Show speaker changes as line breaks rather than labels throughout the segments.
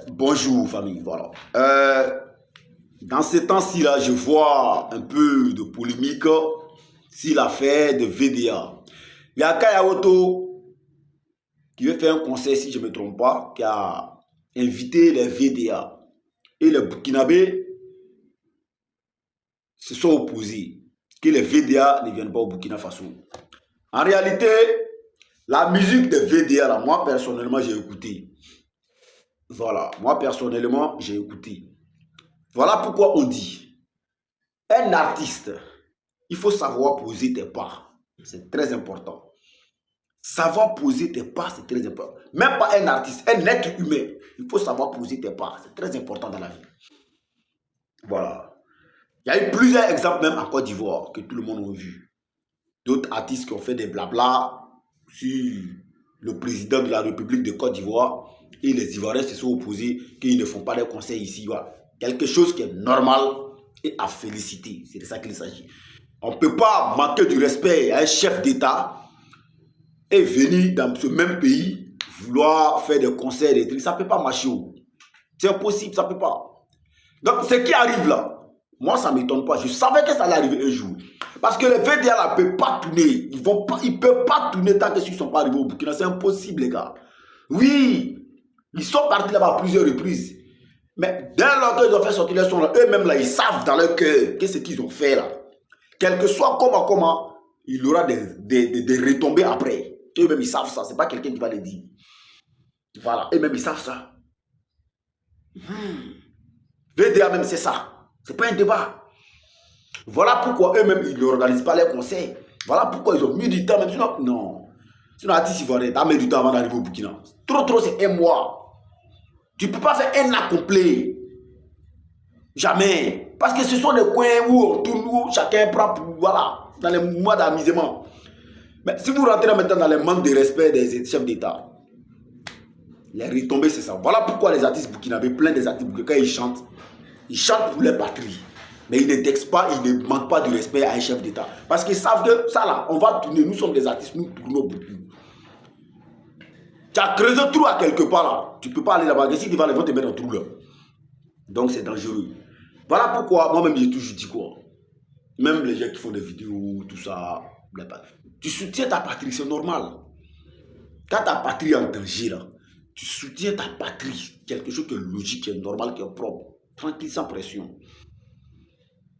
Bonjour famille, voilà. Dans ces temps-ci là, je vois un peu de polémique sur l'affaire de VDA. Il y a Kaya Oto qui veut faire un conseil, si je ne me trompe pas, qui a invité les VDA. Et les Burkinabés se sont opposés que les VDA ne viennent pas au Burkina Faso. En réalité, la musique des VDA, là, moi personnellement, j'ai écouté. Voilà, moi personnellement, j'ai écouté. Voilà pourquoi on dit, un artiste, il faut savoir poser tes pas. C'est très important. Savoir poser tes pas, c'est très important. Même pas un artiste, un être humain, il faut savoir poser tes pas. C'est très important dans la vie. Voilà. Il y a eu plusieurs exemples même en Côte d'Ivoire que tout le monde a vu. D'autres artistes qui ont fait des blabla sur le président de la République de Côte d'Ivoire et les Ivoiriens se sont opposés qu'ils ne font pas des conseils ici. Voilà. Quelque chose qui est normal et à féliciter. C'est de ça qu'il s'agit. On ne peut pas manquer du respect à un chef d'État et venir dans ce même pays vouloir faire des conseils, des trucs. Ça ne peut pas marcher. C'est impossible, ça ne peut pas. Donc, ce qui arrive là, moi, ça ne m'étonne pas. Je savais que ça allait arriver un jour. Parce que les VDA ne peuvent pas tourner. Ils ne peuvent pas tourner tant qu'ils ne sont pas arrivés au Burkina. C'est impossible, les gars. Oui, ils sont partis là-bas à plusieurs reprises. Mais dès lors qu'ils ont fait sortir les sons, eux-mêmes, là, ils savent dans leur cœur qu'est-ce qu'ils ont fait là. Quel que soit comment, il y aura des retombées après. Eux-mêmes, ils savent ça. Ce n'est pas quelqu'un qui va les dire. Voilà, eux-mêmes, ils savent ça. VDA même, c'est ça. Ce n'est pas un débat. Voilà pourquoi eux-mêmes, ils n'organisent pas les conseils. Voilà pourquoi ils ont mis du temps. Même sinon, non. Sinon, l'artiste ivoirien, tu as mis du temps avant d'arriver au Burkina. Trop, c'est un mois. Tu ne peux pas faire un an complet. Jamais. Parce que ce sont des coins où on tourne, où chacun prend pour, voilà, dans les mois d'amusement. Mais si vous rentrez maintenant dans les manques de respect des chefs d'État, les retombées, c'est ça. Voilà pourquoi les artistes burkinabés, plein des artistes burkinabés, quand ils chantent pour leur patrie. Mais ils ne textent pas, ils ne manquent pas de respect à un chef d'État. Parce qu'ils savent que ça là, on va tourner, nous sommes des artistes, nous tournons beaucoup. Tu as creusé trou à quelque part là, tu ne peux pas aller là-bas, si tu vas, ils vont te mettre dans trou là. Donc c'est dangereux. Voilà pourquoi moi-même j'ai toujours dit quoi. Même les gens qui font des vidéos, tout ça, tu soutiens ta patrie, c'est normal. Quand ta patrie est en danger là, tu soutiens ta patrie, quelque chose qui est logique, qui est normal, qui est propre, tranquille, sans pression.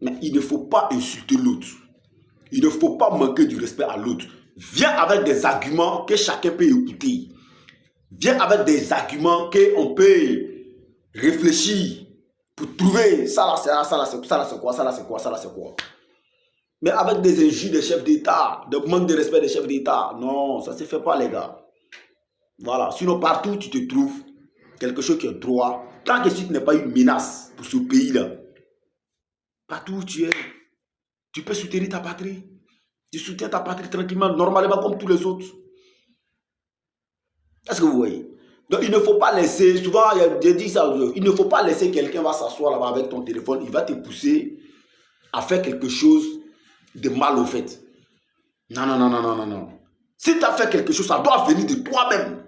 Mais il ne faut pas insulter l'autre. Il ne faut pas manquer du respect à l'autre. Viens avec des arguments que chacun peut écouter. Viens avec des arguments qu'on peut réfléchir pour trouver ça là, c'est quoi. Mais avec des injures des chefs d'État, de manque de respect des chefs d'État, non, ça ne se fait pas les gars. Voilà, sinon partout tu te trouves quelque chose qui est droit, tant que tu n'es pas une menace pour ce pays-là, partout où tu es, tu peux soutenir ta patrie. Tu soutiens ta patrie tranquillement, normalement comme tous les autres. Est-ce que vous voyez? Donc il ne faut pas laisser, souvent j'ai dit ça, il ne faut pas laisser quelqu'un va s'asseoir là-bas avec ton téléphone, il va te pousser à faire quelque chose de mal au fait. Non. Si tu as fait quelque chose, ça doit venir de toi-même.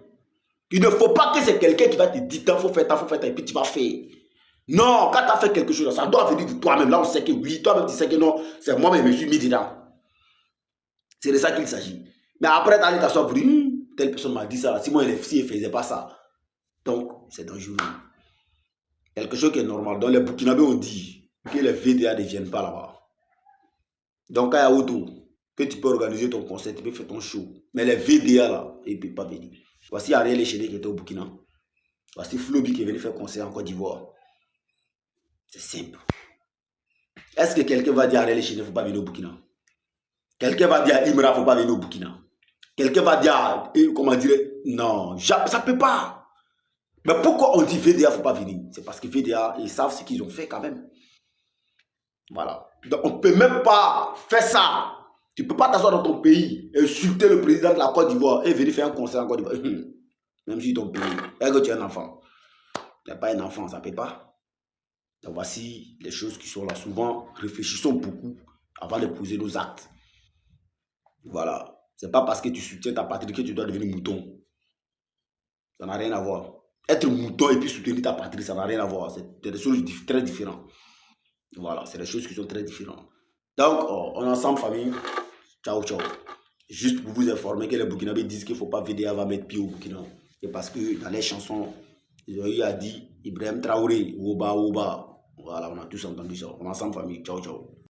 Il ne faut pas que c'est quelqu'un qui va te dire, il faut faire, et puis tu vas faire. Non, quand tu as fait quelque chose, ça doit venir de toi-même. Là, on sait que oui, toi-même, tu sais que non, c'est moi-même, je me suis mis dedans. C'est de ça qu'il s'agit. Mais après, tu as allé t'asseoir pour dire, telle personne m'a dit ça, si moi, si elle ne faisait pas ça. Donc, c'est dangereux. Quelque chose qui est normal. Dans les Burkinabés, on dit que les VDA ne viennent pas là-bas. Donc, quand il y a auto, que tu peux organiser ton concert, tu peux faire ton show. Mais les VDA, là, ils ne peuvent pas venir. Voici Ariel Echene qui était au Burkina. Voici Flobi qui est venu faire concert en Côte d'Ivoire. C'est simple. Est-ce que quelqu'un va dire Ariel Echene ne faut pas venir au Burkina? Quelqu'un va dire Imra ne faut pas venir au Burkina? Quelqu'un va dire, comment dire, non, ça ne peut pas. Mais pourquoi on dit VDA ne faut pas venir? C'est parce que VDA, ils savent ce qu'ils ont fait quand même. Voilà. Donc on ne peut même pas faire ça. Tu ne peux pas t'asseoir dans ton pays, insulter le président de la Côte d'Ivoire et venir faire un concert en Côte d'Ivoire. Même si ton pays, est-ce que tu es un enfant? Tu n'es pas un enfant, ça ne peut pas. Donc voici les choses qui sont là. Souvent, réfléchissons beaucoup avant de poser nos actes. Voilà. Ce n'est pas parce que tu soutiens ta patrie que tu dois devenir mouton. Ça n'a rien à voir. Être mouton et puis soutenir ta patrie, ça n'a rien à voir. C'est des choses très différentes. Voilà, c'est des choses qui sont très différentes. Donc, on est ensemble, famille. Ciao, ciao. Juste pour vous informer que les Burkinabés disent qu'il ne faut pas VDA va mettre pied au Burkina. Et parce que dans les chansons, ils ont eu à dire Ibrahim Traoré, Woba, Woba. Voilà, on a tous entendu ça. On est ensemble, famille. Ciao, ciao.